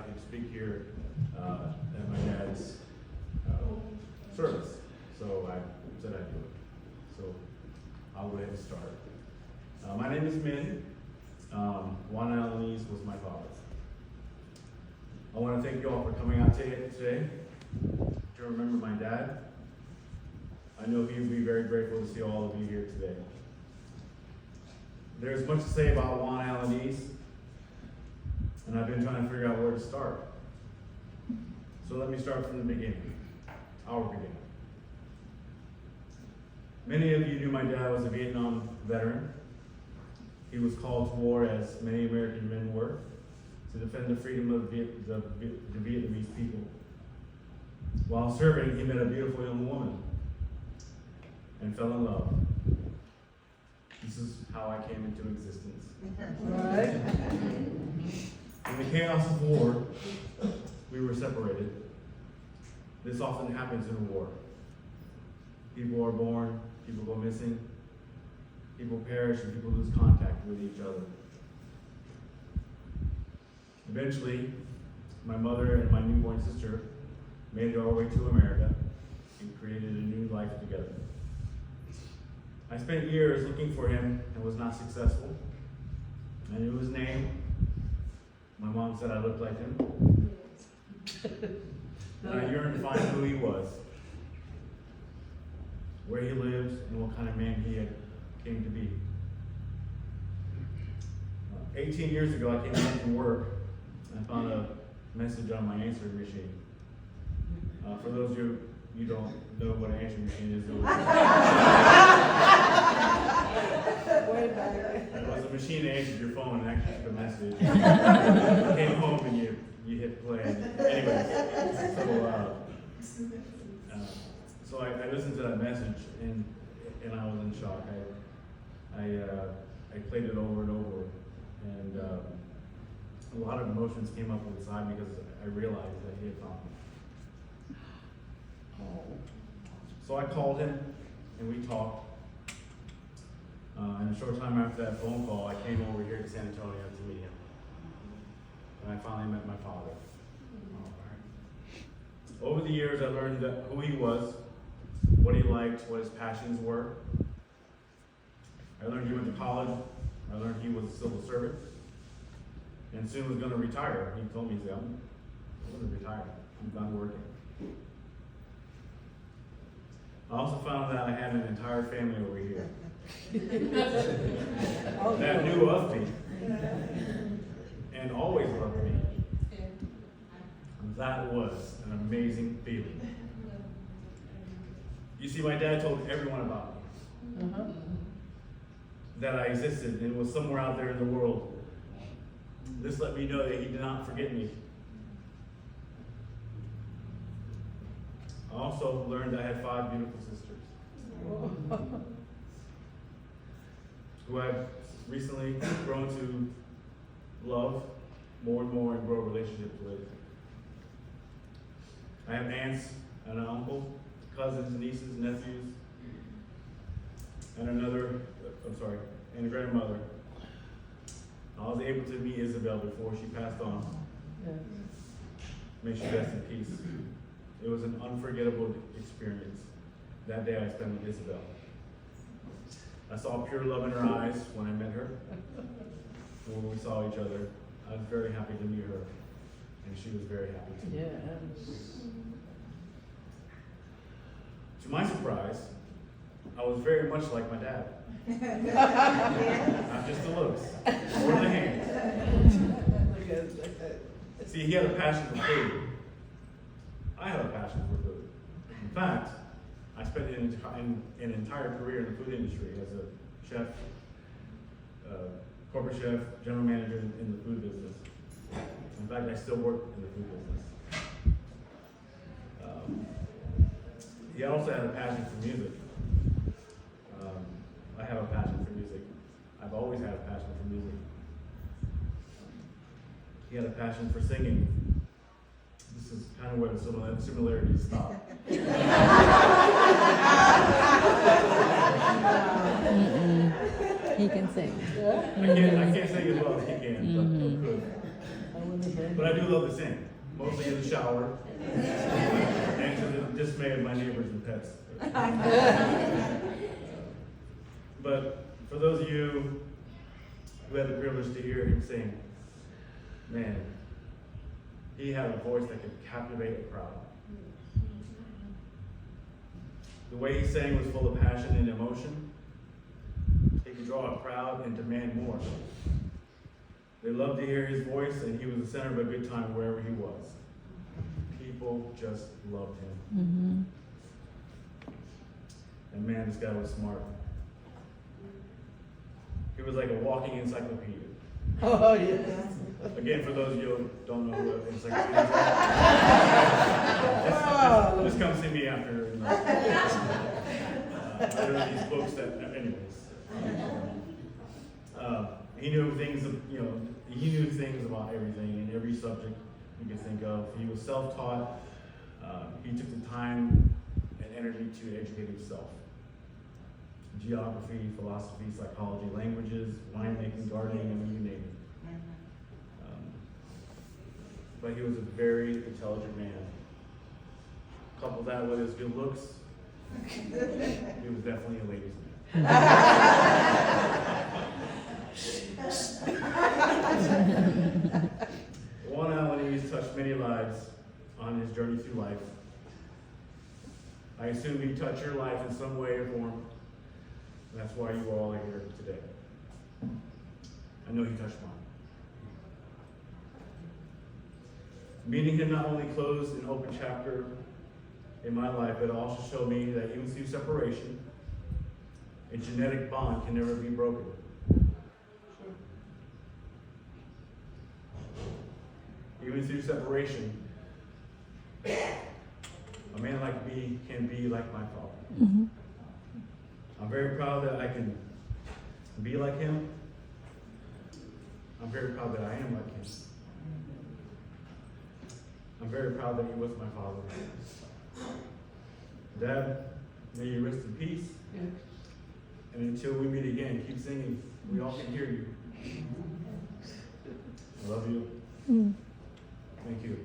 could speak here at my dad's service. So I said I'd do it. So I'll go ahead and start. My name is Minh. Juan Alaniz was my father. I want to thank you all for coming out today to remember my dad. I know he would be very grateful to see all of you here today. There's much to say about Juan Alaniz, and I've been trying to figure out where to start. So let me start from the beginning, our beginning. Many of you knew my dad was a Vietnam veteran. He was called to war, as many American men were, to defend the freedom of the Vietnamese people. While serving, he met a beautiful young woman and fell in love. This is how I came into existence. Right. In the chaos of war, we were separated. This often happens in war. People are born, people go missing, people perish, and people lose contact with each other. Eventually, my mother and my newborn sister made our way to America and created a new life together. I spent years looking for him and was not successful. I knew his name. My mom said I looked like him. And I yearned to find who he was, where he lived, and what kind of man he came to be. 18 years ago, I came home from work and I found a message on my answering machine. For those of you don't know what an answering machine is, it was a machine that answered your phone and actually took a message. You came home and you hit play. Anyways, so I listened to that message and I was in shock. I played it over and over, and a lot of emotions came up inside because I realized that he had found me. So I called him and we talked. And a short time after that phone call, I came over here to San Antonio to meet him. And I finally met my father. Over the years, I learned who he was, what he liked, what his passions were. I learned he went to college. I learned he was a civil servant. And soon was going to retire. He told me, I'm going to retire. I'm done working. I also found that I had an entire family over here that knew of me and always loved me. That was an amazing feeling. You see, my dad told everyone about me, that I existed and was somewhere out there in the world. This let me know that he did not forget me. I also learned I had 5 beautiful sisters who I've recently grown to love more and more and grow relationships with. I have aunts and an uncle, cousins, nieces, nephews, and and a grandmother. I was able to meet Isabel before she passed on. May she rest in peace. It was an unforgettable experience. That day I spent with Isabel. I saw pure love in her eyes when I met her. And when we saw each other, I was very happy to meet her. And she was very happy to meet me. To my surprise, I was very much like my dad. Not just the looks, or the hands. See, he had a passion for food. I have a passion for food. In fact, I spent an entire career in the food industry as a chef, corporate chef, general manager in the food business. In fact, I still work in the food business. He also had a passion for music. I have a passion for music. I've always had a passion for music. He had a passion for singing. This is kind of where the similarities stop. He can sing. I can't sing as well as he can, but But I do love to sing, mostly in the shower, and to the dismay of my neighbors and pets. But for those of you who had the privilege to hear him sing, man, he had a voice that could captivate a crowd. The way he sang was full of passion and emotion. He could draw a crowd and demand more. They loved to hear his voice, and he was the center of a good time wherever he was. People just loved him. And man, this guy was smart. He was like a walking encyclopedia. Oh, yeah. Again, for those of you who don't know who encyclopedia is, just come see me after. There are these books that, anyways. He knew things, he knew things about everything and every subject you could think of. He was self-taught. He took the time and energy to educate himself. Geography, philosophy, psychology, languages, winemaking, gardening, and you name it. But he was a very intelligent man. Couple that with his good looks, he was definitely a ladies' man. Juan Alaniz touched many lives on his journey through life. I assume he touched your life in some way or form. And that's why you all are here today. I know he touched mine. Meeting him not only closed an open chapter in my life, but also showed me that even through separation, a genetic bond can never be broken. Even through separation, a man like me can be like my father. I'm very proud that I can be like him. I'm very proud that I am like him. I'm very proud that he was my father. Dad, may you rest in peace. And until we meet again, keep singing. We all can hear you. I love you. Thank you.